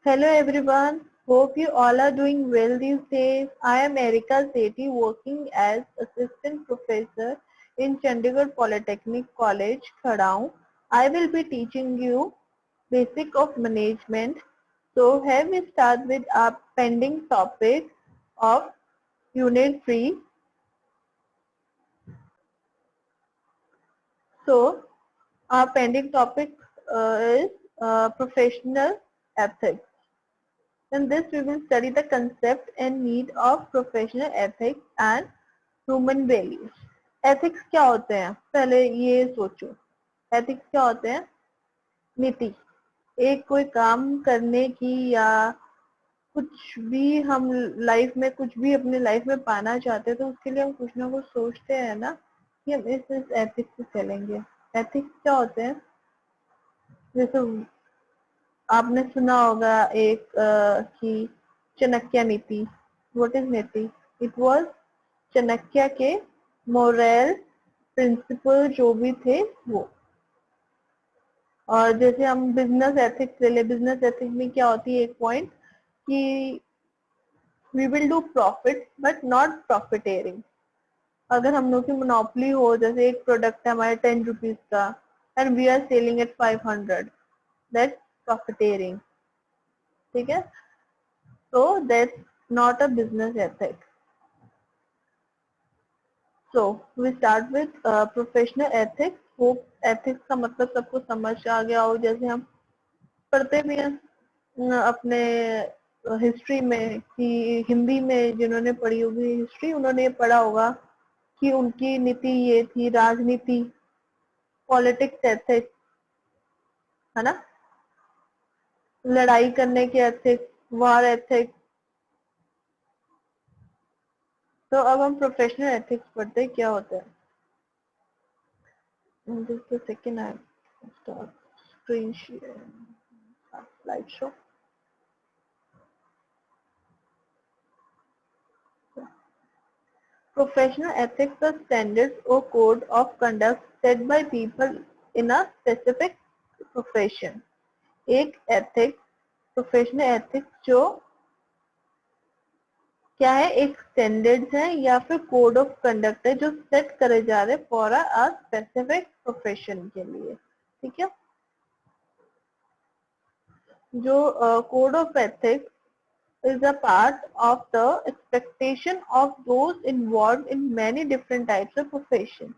Hello everyone, hope you all are doing well these days. I am Erika Sethi, working as Assistant Professor in Chandigarh Polytechnic College, Khadaun. I will be teaching you Basic of Management. So here we start with our pending topic of Unit 3. So our pending topic is Professional Ethics. In this, we will study the concept and need of professional ethics and human values. Ethics क्या होते हैं? पहले ये सोचो. Ethics क्या होते हैं? नीति. एक कोई काम करने की या कुछ भी हम लाइफ में कुछ भी अपने लाइफ में पाना चाहते हैं तो उसके लिए हम कुछ ना कुछ सोचते हैं ना कि हम इस एथिक्स से चलेंगे. एथिक्स क्या होते हैं? जैसे आपने सुना होगा एक कि चाणक्य नीति. व्हाट इज नीति? इट वाज चाणक्य के मोरल प्रिंसिपल जो भी थे वो. और जैसे हम बिजनेस एथिक्स ले ले, बिजनेस एथिक्स में क्या होती है एक पॉइंट कि we will do profit but not profiteering. अगर हम लोग की मोनोपोली हो, जैसे एक प्रोडक्ट है हमारे 10 रुपीज का and we are selling at 500, that's profiteering. ठीक है? So that's not a business ethic. So we start with professional ethics. Hope ethics का मतलब सबको समझ आ गया हो. जैसे हम पढ़ते भी हैं अपने हिस्ट्री में कि हिंदी में जिन्होंने पढ़ी होगी हिस्ट्री उन्होंने ये पढ़ा होगा कि उनकी नीति ये थी, राजनीति, पॉलिटिक्स एथिक्स, है ना, लड़ाई करने के एथिक्स, वॉर एथिक्स. तो अब हम प्रोफेशनल एथिक्स पढ़ते हैं क्या होता है. Just a second, I start screen share, slideshow. Professional ethics are standards or code of conduct set by people in a specific profession. एक ethics, professional ethics जो क्या है, एक स्टैंडर्ड्स है या फिर कोड ऑफ कंडक्ट है जो सेट करे जा रहे फॉर अ स्पेसिफिक प्रोफेशन के लिए. ठीक है? जो code of ethics is a part of the expectation of those involved in many different types of profession.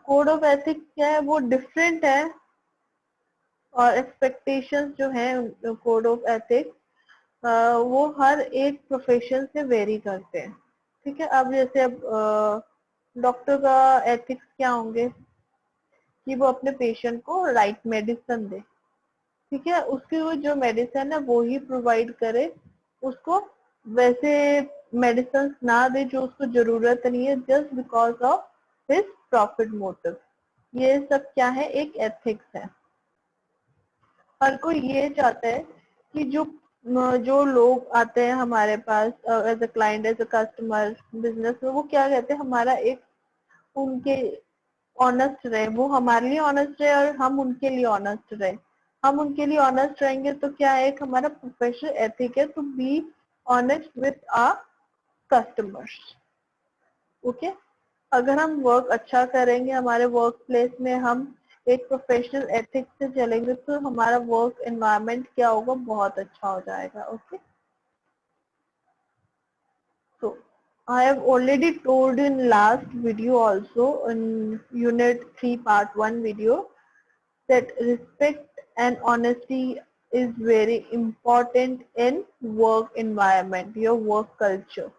Code of ethics क्या है? वो डिफरेंट है और एक्सपेक्टेशंस जो है कोड ऑफ एथिक्स वो हर एक प्रोफेशन से वेरी करते हैं. ठीक है? अब जैसे अब डॉक्टर का एथिक्स क्या होंगे कि वो अपने पेशेंट को राइट मेडिसिन दे. ठीक है? उसकी वो जो मेडिसिन है वो ही प्रोवाइड करे, उसको वैसे मेडिसिन ना दे जो उसको जरूरत नहीं है just because of his profit motive. ये सब क्या है? एक एथिक्स है. हर कोई ये चाहता है कि जो लोग आते हैं हमारे पास as a client, as a customer, business में, वो क्या कहते हैं, हमारा एक उनके ऑनेस्ट रहे, वो हमारे लिए ऑनेस्ट रहे और हम उनके लिए ऑनेस्ट रहे. हम उनके लिए ऑनेस्ट रहेंगे तो क्या है, एक हमारा प्रोफेशनल एथिक है to be honest with our customers. Okay? अगर हम वर्क अच्छा करेंगे, हमारे वर्क प्लेस में हम एक प्रोफेशनल एथिक्स से चलेंगे तो हमारा वर्क एनवायरनमेंट क्या होगा, बहुत अच्छा हो जाएगा. Okay? So I have already told in last video also in unit 3 part 1 video that respect and honesty is very important in work environment, your work culture.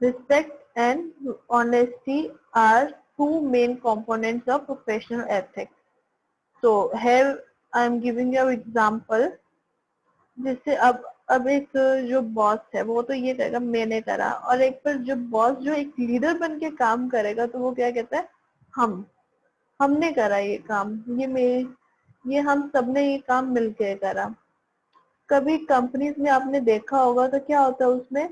Respect and honesty are two main components of professional ethics. So here I am giving you an example. जैसे अब एक जो boss है वो तो ये कहेगा मैंने करा, और एक पर जो बॉस जो एक लीडर बन के काम करेगा तो वो क्या कहता है, हमने करा ये काम, ये हम सबने ये काम मिलके करा. कभी कंपनीज में आपने देखा होगा तो क्या होता है, उसमें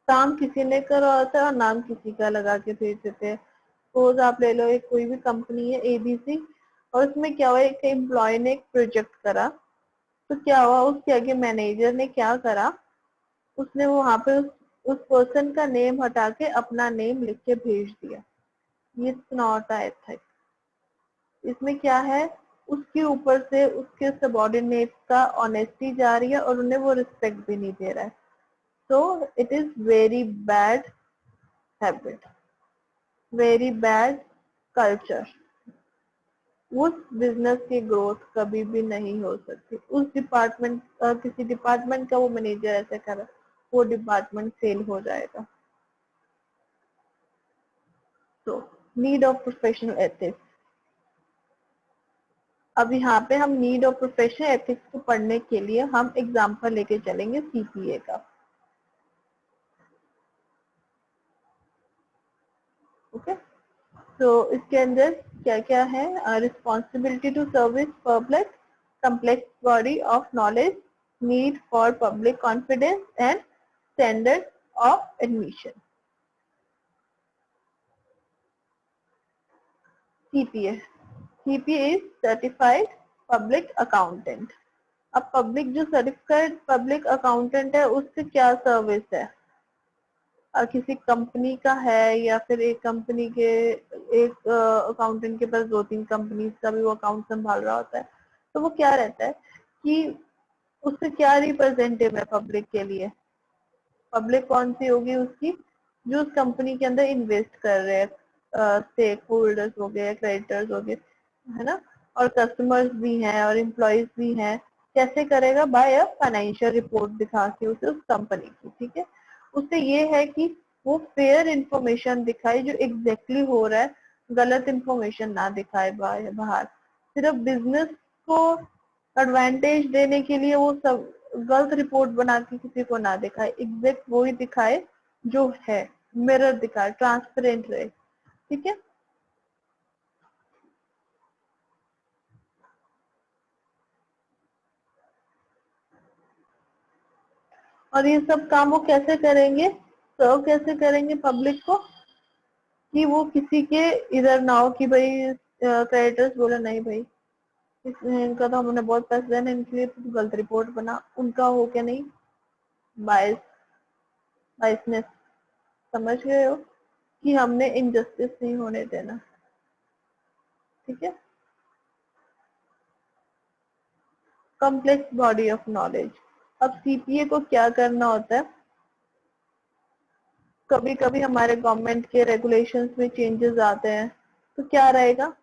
काम किसी ने करा होता है और नाम किसी का लगा के भेज देते हैं. सपोज आप ले लो, एक कोई भी कंपनी है ABC और उसमें क्या हुआ, एक एम्प्लॉय ने एक प्रोजेक्ट करा तो क्या हुआ, उसके आगे मैनेजर ने क्या करा, उसने वहां पे उस पर्सन का नेम हटा के अपना नेम लिख के भेज दिया। ये नॉट एथिक। इसमें क्या है, उसके ऊपर से उसके सबॉर्डिनेट का ऑनेस्टी जा रही है और उन्हें वो रिस्पेक्ट भी नहीं दे रहा है। So it is very bad habit, very bad culture. उस बिजनेस की ग्रोथ कभी भी नहीं हो सकती। उस डिपार्टमेंट किसी डिपार्टमेंट का वो मैनेजर ऐसे करे, वो डिपार्टमेंट फेल हो जाएगा। तो नीड ऑफ प्रोफेशनल एथिक्स। अब यहाँ पे हम नीड ऑफ प्रोफेशनल एथिक्स को पढ़ने के लिए हम एग्जांपल लेके चलेंगे सीपीए का। ओके, तो इसके अंदर क्या क्या है, responsibility to service public, complex body of knowledge, need for public confidence and standards of admission. CPA. CPA is certified public accountant. अब पब्लिक जो सर्टिफाइड पब्लिक अकाउंटेंट है उससे क्या सर्विस है, किसी कंपनी का है या फिर एक कंपनी के एक अकाउंटेंट के पास 2-3 कंपनी का भी वो अकाउंट संभाल रहा होता है, तो वो क्या रहता है कि उससे क्या रिप्रेजेंटेटिव है पब्लिक के लिए। पब्लिक कौन सी होगी, उसकी जो उस कंपनी के अंदर इन्वेस्ट कर रहे हैं, स्टेक होल्डर्स हो गए, क्रेडिटर्स हो गए, है ना, और कस्टमर्स भी हैं और एम्प्लॉयज भी हैं। कैसे करेगा, बाय अ फाइनेंशियल रिपोर्ट दिखा के उसे उस कंपनी की, ठीक है। उससे ये है कि वो फेयर इंफॉर्मेशन दिखाए जो एग्जैक्टली हो रहा है, गलत इंफॉर्मेशन ना दिखाए बाहर। सिर्फ बिजनेस को एडवांटेज देने के लिए वो सब गलत रिपोर्ट बना के किसी को ना दिखाए, एग्जैक्ट वो ही दिखाए जो है, मिरर दिखाए, ट्रांसपेरेंट रहे, ठीक है। और ये सब काम वो कैसे करेंगे, सर्व कैसे करेंगे पब्लिक को, कि वो किसी के इधर ना हो कि भाई क्रेडिटर्स बोले नहीं भाई इनका तो हमने बहुत पैसे देने, इनके लिए तो गलत रिपोर्ट बना, उनका हो क्या नहीं, बायस, बायसनेस, समझ गए हो, कि हमने इनजस्टिस नहीं होने देना, ठीक है। Complex body of knowledge. अब सीपीए को क्या करना होता है, कभी कभी हमारे गवर्नमेंट के रेगुलेशंस में चेंजेस आते हैं, तो क्या रहेगा,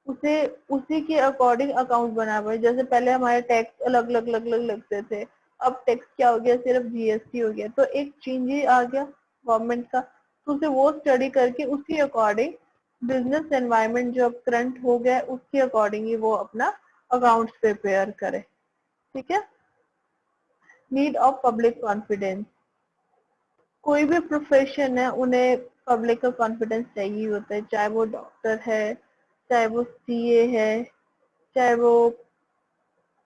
उसे उसी के अकॉर्डिंग अकाउंट बना हुआ है। जैसे पहले हमारे टैक्स अलग अलग अलग अलग लगते थे, अब टैक्स क्या हो गया, सिर्फ जीएसटी हो गया, तो एक चेंज ही आ गया गवर्नमेंट का, तो उसे वो स्टडी करके उसके अकॉर्डिंग बिजनेस एनवायरनमेंट जो अब करंट हो गया उसके अकॉर्डिंग ही वो अपना अकाउंट्स प्रिपेयर करे, ठीक है। Need of public confidence. कोई भी प्रोफेशन है उन्हें पब्लिक का कॉन्फिडेंस चाहिए होता है, चाहे वो डॉक्टर है, चाहे वो सीए है, चाहे वो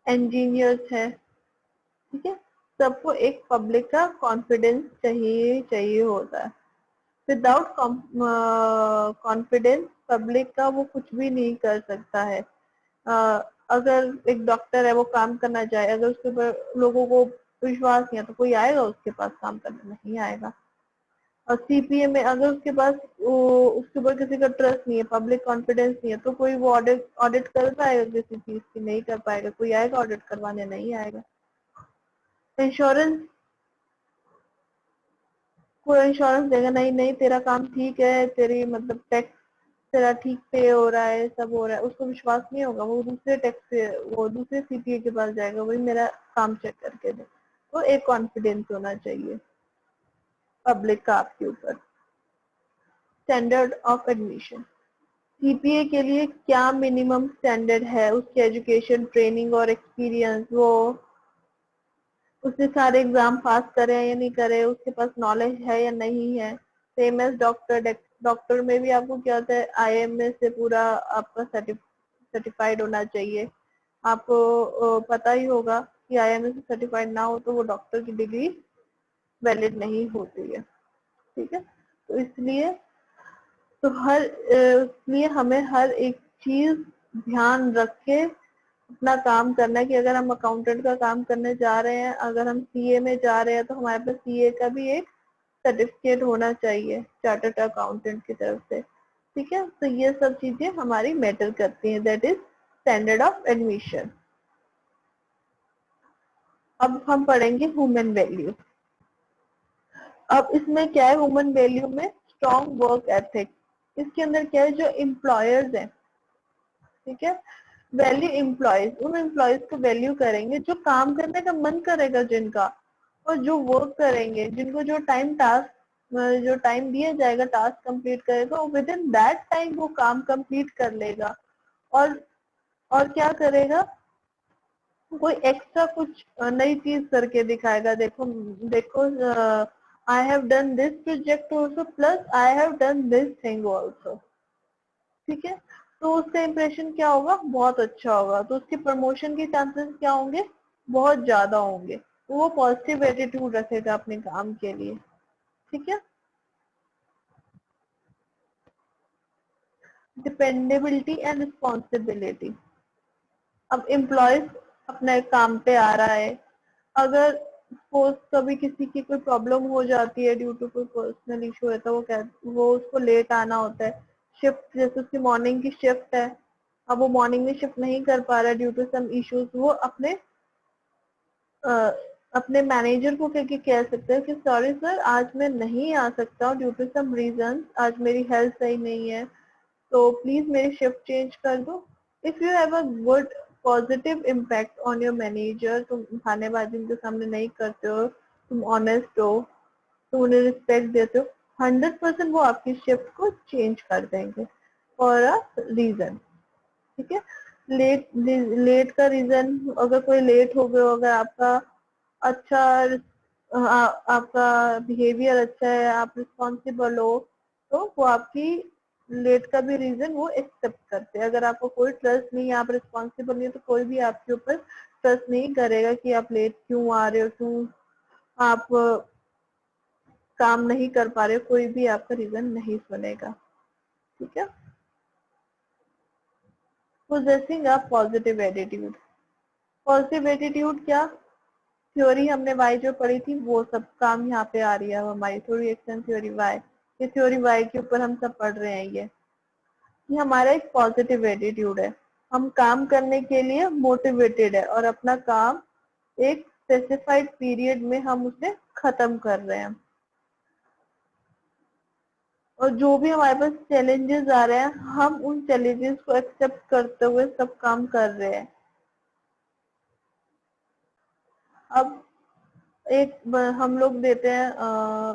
इंजीनियर्स है, ठीक है। सबको एक पब्लिक का कॉन्फिडेंस चाहिए चाहिए होता है। विदाउट कॉन्फिडेंस पब्लिक का वो कुछ भी नहीं कर सकता है। अगर एक डॉक्टर है वो काम करना चाहे, अगर उसके ऊपर लोगों को विश्वास नहीं है तो कोई आएगा उसके पास काम करने, नहीं आएगा। और सीपीए में अगर उसके पास उसके ऊपर किसी का ट्रस्ट नहीं है, पब्लिक कॉन्फिडेंस नहीं है, तो कोई वो ऑडिट ऑडिट कर पाएगा किसी चीज की, नहीं कर पाएगा। कोई आएगा ऑडिट करवाने, नहीं आएगा। इंश्योरेंस, कोई इंश्योरेंस देगा नहीं, नहीं तेरा काम ठीक है, तेरी मतलब टैक्स तेरा ठीक पे हो रहा है, सब हो रहा है, उसको विश्वास नहीं होगा, वो दूसरे टैक्स से वो दूसरे सीपीए के पास जाएगा, वही मेरा काम चेक करके दे। तो एक कॉन्फिडेंस होना चाहिए पब्लिक का आपके ऊपर। Standard of admission. सीपीए के लिए क्या मिनिमम स्टैंडर्ड है, उसकी एजुकेशन, ट्रेनिंग और एक्सपीरियंस, वो उसने सारे एग्जाम पास करे हैं या नहीं करे, उसके पास नॉलेज है या नहीं है। सेम एज डॉक्टर, डॉक्टर में भी आपको क्या होता है, आईएमएस से पूरा आपका सर्टिफाइड होना चाहिए। आपको पता ही होगा कि आईएमएस से सर्टिफाइड ना हो तो वो डॉक्टर की डिग्री वैलिड नहीं होती है, ठीक है। तो इसलिए तो इसलिए हमें हर एक चीज ध्यान रख के अपना काम करना है कि अगर हम अकाउंटेंट का काम करने जा रहे हैं, अगर हम सीए में जा रहे हैं तो हमारे पास सीए का भी एक सर्टिफिकेट होना चाहिए चार्टर्ड अकाउंटेंट की तरफ से। ठीक है, तो ये सब चीजें हमारी मैटर करती हैं, that is standard of admission. अब हम पढ़ेंगे ह्यूमन वैल्यू। अब इसमें क्या है, ह्यूमन वैल्यू में स्ट्रॉन्ग वर्क एथिक। इसके अंदर क्या है, जो एम्प्लॉयर्स हैं, ठीक है, वैल्यू एम्प्लॉयज, उन एम्प्लॉयज को वैल्यू करेंगे जो काम करने का मन करेगा जिनका, और जो वर्क करेंगे, जिनको जो टाइम टास्क, जो टाइम दिया जाएगा टास्क कंप्लीट करेगा, विद इन दैट टाइम वो काम कंप्लीट कर लेगा। और क्या करेगा, कोई एक्स्ट्रा कुछ नई चीज करके दिखाएगा। देखो देखो, I have done this project also plus I have done this thing also. ठीक है, तो उसका इम्प्रेशन क्या होगा, बहुत अच्छा होगा, तो उसके प्रमोशन के चांसेस क्या होंगे, बहुत ज्यादा होंगे। तो वो पॉजिटिव एटीट्यूड रखेगा अपने काम के लिए। ठीक है, डिपेंडेबिलिटी एंड रिस्पॉन्सिबिलिटी। अब एम्प्लॉयज अपने काम पे आ रहा है, अगर सपोज कभी किसी की कोई प्रॉब्लम हो जाती है, ड्यू टू कोई पर्सनल इशू है, तो वो उसको लेट आना होता है। शिफ्ट, जैसे उसकी मॉर्निंग की शिफ्ट है, अब वो मॉर्निंग में शिफ्ट नहीं कर पा रहा है ड्यू टू सम इश्यूज, वो अ, अपने मैनेजर को कह सकते हैं कि सॉरी सर, आज मैं नहीं आ सकता हूँ ड्यू टू सम रीजन, आज मेरी हेल्थ सही नहीं है, तो प्लीज मेरी शिफ्ट चेंज कर दो। If you have a good positive impact on your manager, तुम खानेबाजी उनके सामने नहीं करते हो, तुम ऑनेस्ट हो, तुम उन्हें रिस्पेक्ट देते हो, 100% वो आपकी शिफ्ट को चेंज कर देंगे फॉर अ रीजन। ठीक है, लेट लेट का रीजन, अगर कोई लेट हो गया, अगर आपका अच्छा आपका बिहेवियर अच्छा है, आप रिस्पॉन्सिबल हो, तो वो आपकी लेट का भी रीजन वो एक्सेप्ट करते हैं। अगर आपको कोई ट्रस्ट नहीं है, आप रिस्पॉन्सिबल नहीं है, तो कोई भी आपके ऊपर ट्रस्ट नहीं करेगा कि आप लेट क्यों आ रहे हो, क्यों आप काम नहीं कर पा रहे हो, कोई भी आपका रीजन नहीं सुनेगा। ठीक है, possessing a positive attitude. Positive attitude क्या, थ्योरी हमने वाई जो पढ़ी थी वो सब काम यहाँ पे आ रही है हमारी, थ्योरी एक्शन थ्योरी वाई, ये थ्योरी वाई के ऊपर हम सब पढ़ रहे हैं। ये हमारा एक पॉजिटिव एटीट्यूड है, हम काम करने के लिए मोटिवेटेड है और अपना काम एक स्पेसिफाइड पीरियड में हम उसे खत्म कर रहे हैं, और जो भी हमारे पास चैलेंजेस आ रहे हैं, हम उन चैलेंजेस को एक्सेप्ट करते हुए सब काम कर रहे हैं। अब हम लोग देते हैं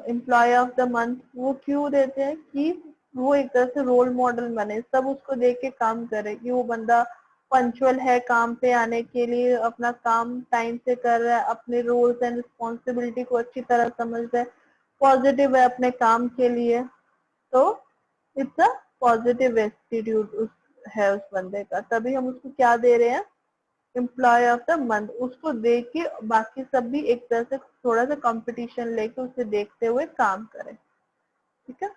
एम्प्लॉय ऑफ द मंथ, वो क्यों देते हैं कि वो एक तरह से रोल मॉडल बने, सब उसको देख के काम करे कि वो बंदा पंचुअल है काम पे आने के लिए, अपना काम टाइम से कर रहा है, अपने रोल्स एंड रिस्पॉन्सिबिलिटी को अच्छी तरह समझता है, पॉजिटिव है अपने काम के लिए। तो इट्स अ पॉजिटिव एटीट्यूड है उस बंदे का, तभी हम उसको क्या दे रहे हैं, एम्प्लॉय ऑफ द मंथ। उसको देख के बाकी सब भी एक तरह से थोड़ा सा कंपटीशन लेके उसे देखते हुए काम करें। ठीक है,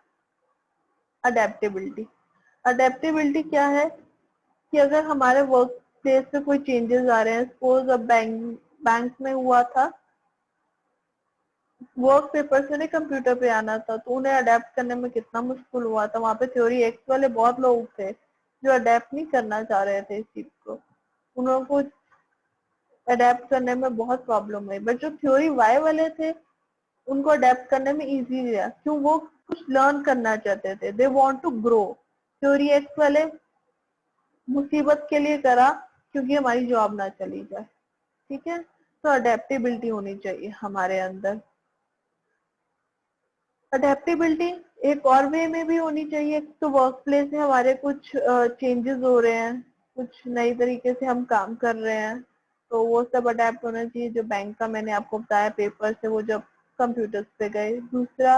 अडेप्टेबिलिटी। अडेप्टेबिलिटी क्या है कि अगर हमारे वर्क प्लेस पे कोई चेंजेस आ रहे हैं, सपोज अब बैंक में हुआ था, वर्क पेपर से नहीं कंप्यूटर पे आना था, तो उन्हें अडेप्ट करने में कितना मुश्किल हुआ था। वहां पे थ्योरी एक्स वाले बहुत लोग थे जो अडेप्ट नहीं करना चाह रहे थे इस चीज को, उनको अडेप्ट करने में बहुत प्रॉब्लम हुई, बट जो थ्योरी वाई वाले थे उनको अडेप्ट करने में इजी गया, क्यों, वो कुछ लर्न करना चाहते थे, they want to grow. Theory X वाले मुसीबत के लिए करा क्योंकि हमारी जॉब ना चली जाए। ठीक है, तो अडेप्टेबिलिटी होनी चाहिए हमारे अंदर। अडेप्टेबिलिटी एक और वे में भी होनी चाहिए, तो वर्क प्लेस में हमारे कुछ चेंजेस हो रहे हैं, कुछ नई तरीके से हम काम कर रहे हैं, तो वो सब अडेप्ट होना चाहिए। जो बैंक का मैंने आपको बताया पेपर से, वो जब कंप्यूटर्स पे गए। दूसरा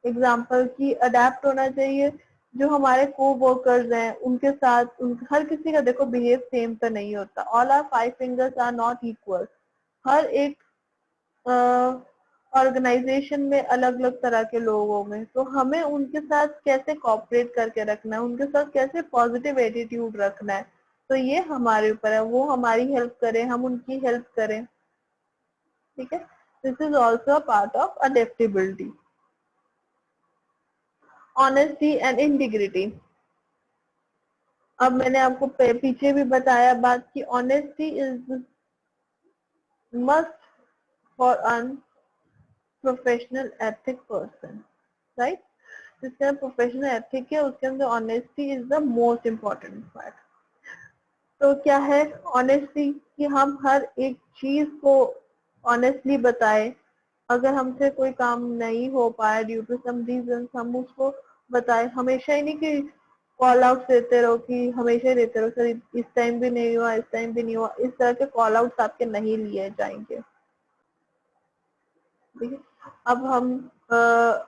एग्जाम्पल की अडेप्ट होना चाहिए, जो हमारे को वर्कर्स हैं उनके साथ, हर किसी का देखो बिहेव सेम तो नहीं होता, all are five fingers are not equal. हर एक ऑर्गेनाइजेशन में अलग अलग तरह के लोग होंगे, तो हमें उनके साथ कैसे कोऑपरेट करके रखना है, उनके साथ कैसे पॉजिटिव एटीट्यूड रखना है, तो ये हमारे ऊपर है, वो हमारी हेल्प करें, हम उनकी हेल्प करें, ठीक है. This is also a part of adaptability. Honesty and integrity. अब मैंने आपको पीछे भी बताया बात की honesty is must for on professional ethic person, right. जिसके अंदर प्रोफेशनल एथिक है उसके अंदर honesty is the most important part. तो क्या है ऑनेस्टी, कि हम हर एक चीज को ऑनेस्टली बताएं. अगर हमसे कोई काम नहीं हो पाया ड्यू टू सम रीजन, हम उसको बताएं. हमेशा ही नहीं कि कॉल आउट देते रहो, कि हमेशा ही देते रहो सर इस टाइम भी नहीं हुआ, इस टाइम भी नहीं हुआ. इस तरह के कॉल आउट्स आपके नहीं लिए जाएंगे, ठीक है. अब हम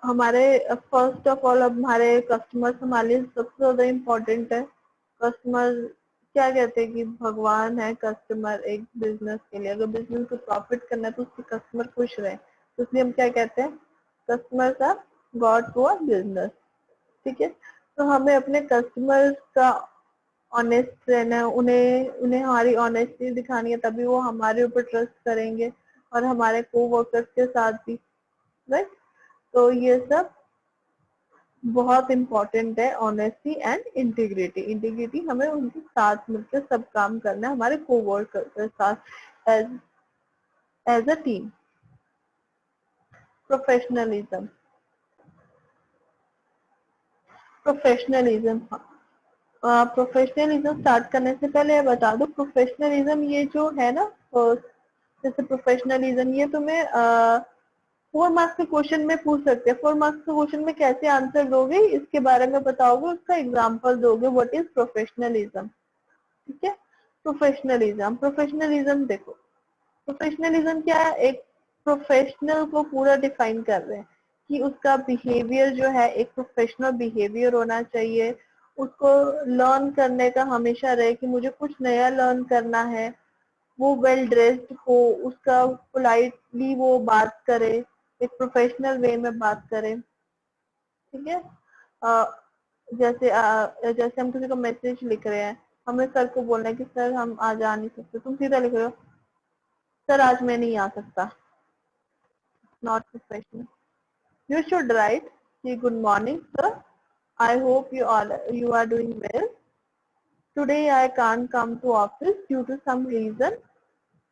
हमारे फर्स्ट ऑफ ऑल अब हमारे कस्टमर्स हमारे लिए सबसे ज्यादा इम्पोर्टेंट है. कस्टमर क्या कहते हैं कि भगवान है कस्टमर एक बिजनेस के लिए. अगर बिजनेस को प्रॉफिट करना है तो उसके कस्टमर खुश रहे, तो इसलिए हम क्या कहते हैं, customers are God to our business, ठीक है. तो हमें अपने कस्टमर्स का ऑनेस्ट रहना है, उन्हें उन्हें हमारी ऑनेस्टी दिखानी है, तभी वो हमारे ऊपर ट्रस्ट करेंगे और हमारे को वर्कर्स के साथ भी, राइट. तो ये सब बहुत इम्पोर्टेंट है, ऑनेस्टी एंड इंटीग्रिटी. इंटीग्रिटी हमें उनके साथ मिलकर सब काम करना है, हमारे कोवर्कर के साथ as a team. Professionalism. Professionalism professionalism start करने से पहले बता दो, प्रोफेशनलिज्म ये जो है ना, जैसे प्रोफेशनलिज्म ये तुम्हें 4 मार्क्स के क्वेश्चन में पूछ सकते हैं. 4 मार्क्स के क्वेश्चन में कैसे आंसर दोगे इसके बारे में बताओगे, उसका एग्जाम्पल दोगे, व्हाट इज प्रोफेशनलिज्म, ठीक है. प्रोफेशनलिज्म. प्रोफेशनलिज्म देखो, प्रोफेशनलिज्म क्या है, एक प्रोफेशनल को पूरा डिफाइन कर रहे हैं कि उसका बिहेवियर जो है एक प्रोफेशनल बिहेवियर होना चाहिए. उसको लर्न करने का हमेशा रहे कि मुझे कुछ नया लर्न करना है. वो वेल ड्रेस्ड हो, उसका पोलाइटली वो बात करे, एक प्रोफेशनल वे में बात करे, ठीक है. जैसे हम किसी को मैसेज लिख रहे हैं, हमें सर को बोलना है कि सर हम आज आ नहीं सकते, तुम सीधा लिख रहे हो सर आज मैं नहीं आ सकता, not professional. You should write, good morning, sir. I hope you are doing well. Today I can't come to office due to some reason.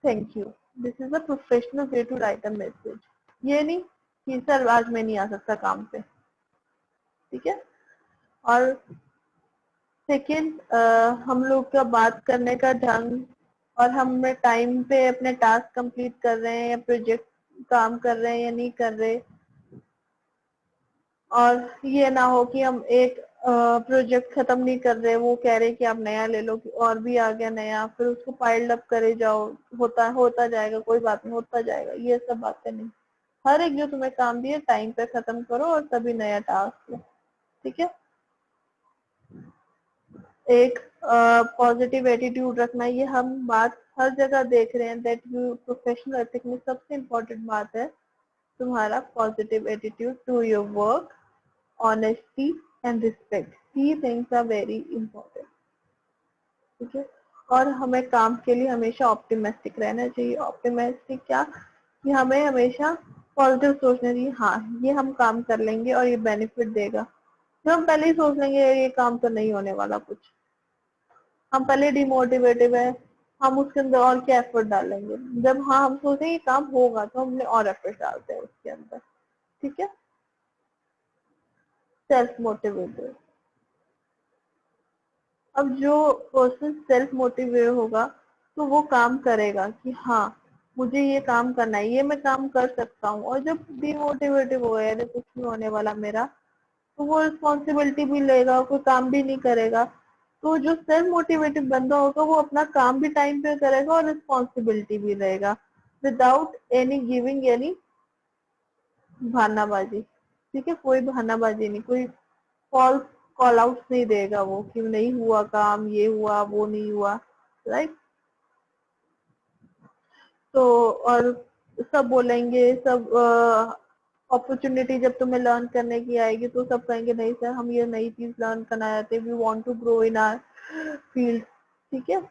Thank you. This is a professional way to write a message. ये नहीं कि sir आज मैं नहीं आ सकता काम पे, ठीक है. और सेकेंड, हम लोग का बात करने का ढंग, और हम टाइम पे अपने टास्क कंप्लीट कर रहे हैं या प्रोजेक्ट काम कर रहे हैं या नहीं कर रहे. और ये ना हो कि हम एक प्रोजेक्ट खत्म नहीं कर रहे, वो कह रहे कि आप नया ले लो, कि और भी आ गया नया, फिर उसको पाइल्ड अप करे जाओ, होता जाएगा, कोई बात नहीं, होता जाएगा. ये सब बातें नहीं. हर एक जो तुम्हें काम दिए टाइम पे खत्म करो और तभी नया टास्क लो, ठीक है. एक पॉजिटिव एटीट्यूड रखना, ये हम बात हर जगह देख रहे हैं. दैट यू प्रोफेशनल एथिक में सबसे इम्पोर्टेंट बात है तुम्हारा positive attitude to your work. honesty and respect, these things are very important, ठीक है. और हमें काम के लिए हमेशा ऑप्टिमिस्टिक रहना चाहिए. ऑप्टिमिस्टिक क्या, कि हमें हमेशा पॉजिटिव सोचना चाहिए. हाँ ये हम काम कर लेंगे और ये बेनिफिट देगा. जब हम पहले ही सोच लेंगे ये काम तो नहीं होने वाला कुछ, हम पहले डिमोटिवेटिव है, हम उसके अंदर और क्या एफर्ट डालेंगे. जब हाँ हम सोचें ये काम होगा तो हमने और एफर्ट डालते हैं उसके अंदर, ठीक है. Self motivated. अब जो पर्सन सेल्फ मोटिवेट होगा तो वो काम करेगा कि हाँ मुझे ये काम करना है, ये मैं काम कर सकता हूँ. और जब डिमोटिवेटिव हो गया कुछ नहीं होने वाला मेरा, तो वो रिस्पॉन्सिबिलिटी भी लेगा, कोई काम भी नहीं करेगा. तो जो सेल्फ मोटिवेटेड बंदा होगा वो अपना काम भी टाइम पे करेगा और रिस्पॉन्सिबिलिटी भी लेगा, विदाउट एनी गिविंग एनी बहानाबाजी, ठीक है. कोई बहानाबाजी नहीं, कोई फॉल्स कॉल आउट नहीं देगा वो कि नहीं हुआ काम, ये हुआ वो नहीं हुआ, राइट. तो और सब बोलेंगे, सब अपॉर्चुनिटी जब तुम्हें लर्न करने की आएगी तो सब कहेंगे नहीं सर हम ये नई चीज लर्न करना चाहते, we want to grow in our field, ठीक है।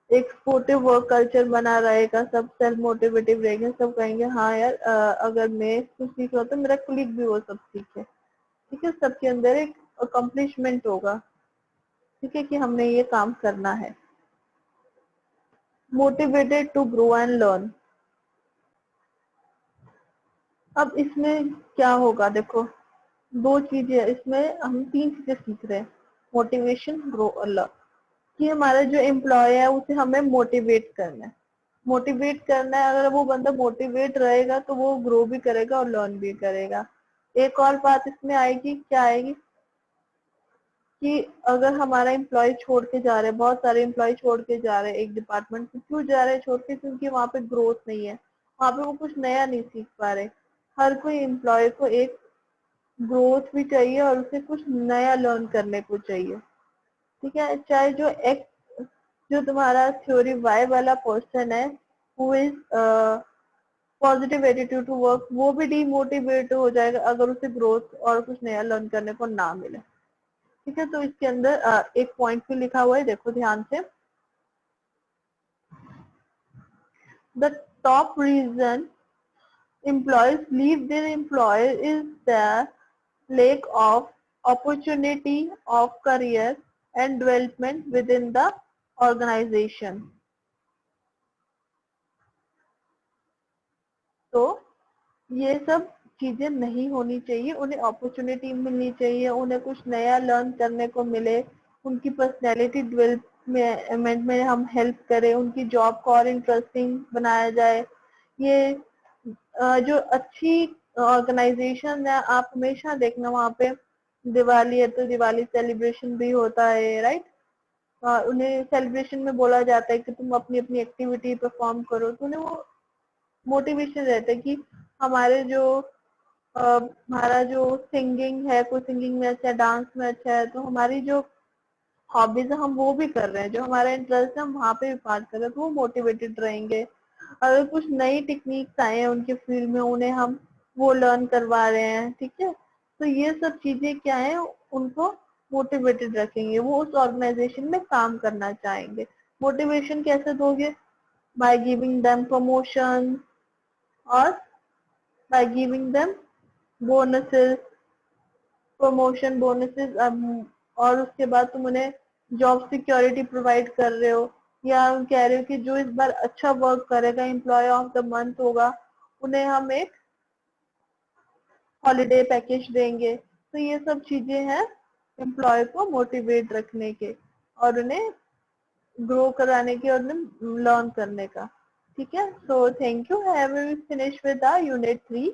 एक स्पोर्टिव वर्क कल्चर बना रहेगा, सब सेल्फ मोटिवेटिव रहेंगे, सब कहेंगे हाँ यार अगर मैं कुछ सीख रहा हूँ तो मेरा कुलीग भी वो सब सीखे। ठीक है, सबके अंदर एक अकम्पलिशमेंट होगा, ठीक है, कि हमने ये काम करना है। Motivated to grow and learn. अब इसमें क्या होगा, देखो दो चीजें इसमें, हम तीन चीजें सीख रहे हैं, मोटिवेशन, ग्रो और लर्न। कि हमारा जो एम्प्लॉय है उसे हमें मोटिवेट करना है। मोटिवेट करना है, अगर वो बंदा मोटिवेट रहेगा तो वो ग्रो भी करेगा और लर्न भी करेगा। एक और बात इसमें आएगी, क्या आएगी, कि अगर हमारा एम्प्लॉय छोड़ के जा रहे हैं, बहुत सारे एम्प्लॉय छोड़ के जा रहे हैं एक डिपार्टमेंट से, क्यों जा रहे हैं छोड़ के, क्योंकि वहाँ पे ग्रोथ नहीं है, वहाँ पे वो कुछ नया नहीं सीख पा रहे। हर कोई एम्प्लॉय को एक ग्रोथ भी चाहिए और उसे कुछ नया लर्न करने को चाहिए। ठीक है, चाहे जो तुम्हारा थ्योरी वाई वाला पर्सन है, who is positive attitude to work, वो भी डीमोटिवेट हो जाएगा अगर उसे ग्रोथ और कुछ नया लर्न करने को ना मिले। ठीक है, तो इसके अंदर एक पॉइंट भी लिखा हुआ है, देखो ध्यान से। The top reason employees leave their employer is the lack of opportunity of career and development within the organization. तो ये सब चीजें नहीं होनी चाहिए, उन्हें अपॉर्चुनिटी मिलनी चाहिए, उन्हें कुछ नया लर्न करने को मिले, उनकी पर्सनैलिटी डेवलपमेंट में हम हेल्प करें, उनकी जॉब को और इंटरेस्टिंग बनाया जाए। ये जो अच्छी ऑर्गेनाइजेशन है, आप हमेशा देखना वहाँ पे दिवाली है तो दिवाली सेलिब्रेशन भी होता है, राइट। उन्हें सेलिब्रेशन में बोला जाता है कि तुम अपनी अपनी एक्टिविटी परफॉर्म करो, तो उन्हें वो मोटिवेशन रहता है कि हमारे जो हमारा जो सिंगिंग है, कोई सिंगिंग में अच्छा है, डांस में अच्छा है, तो हमारी जो हॉबीज है हम वो भी कर रहे हैं, जो हमारा इंटरेस्ट है हम वहाँ पे भी पार्ट कर रहे हैं, तो वो मोटिवेटेड रहेंगे। अगर कुछ नई टेक्निक्स आए हैं उनके फील्ड में, उन्हें हम वो लर्न करवा रहे हैं, ठीक है, तो ये सब चीजें क्या है, उनको मोटिवेटेड रखेंगे, वो उस ऑर्गेनाइजेशन में काम करना चाहेंगे। मोटिवेशन कैसे दोगे? बाय गिविंग देम प्रमोशन और by giving them bonuses, promotion bonuses, और उसके बाद तुम उन्हें जॉब सिक्योरिटी प्रोवाइड कर रहे हो, या कह रहे हो कि जो इस बार अच्छा वर्क करेगा, एम्प्लॉय ऑफ द मंथ होगा, उन्हें हम एक हॉलीडे पैकेज देंगे। तो ये सब चीजें हैं एम्प्लॉय को मोटिवेट रखने के और उन्हें ग्रो कराने के और उन्हें लर्न करने का। ठीक है, so thank you, have we finish with the unit 3।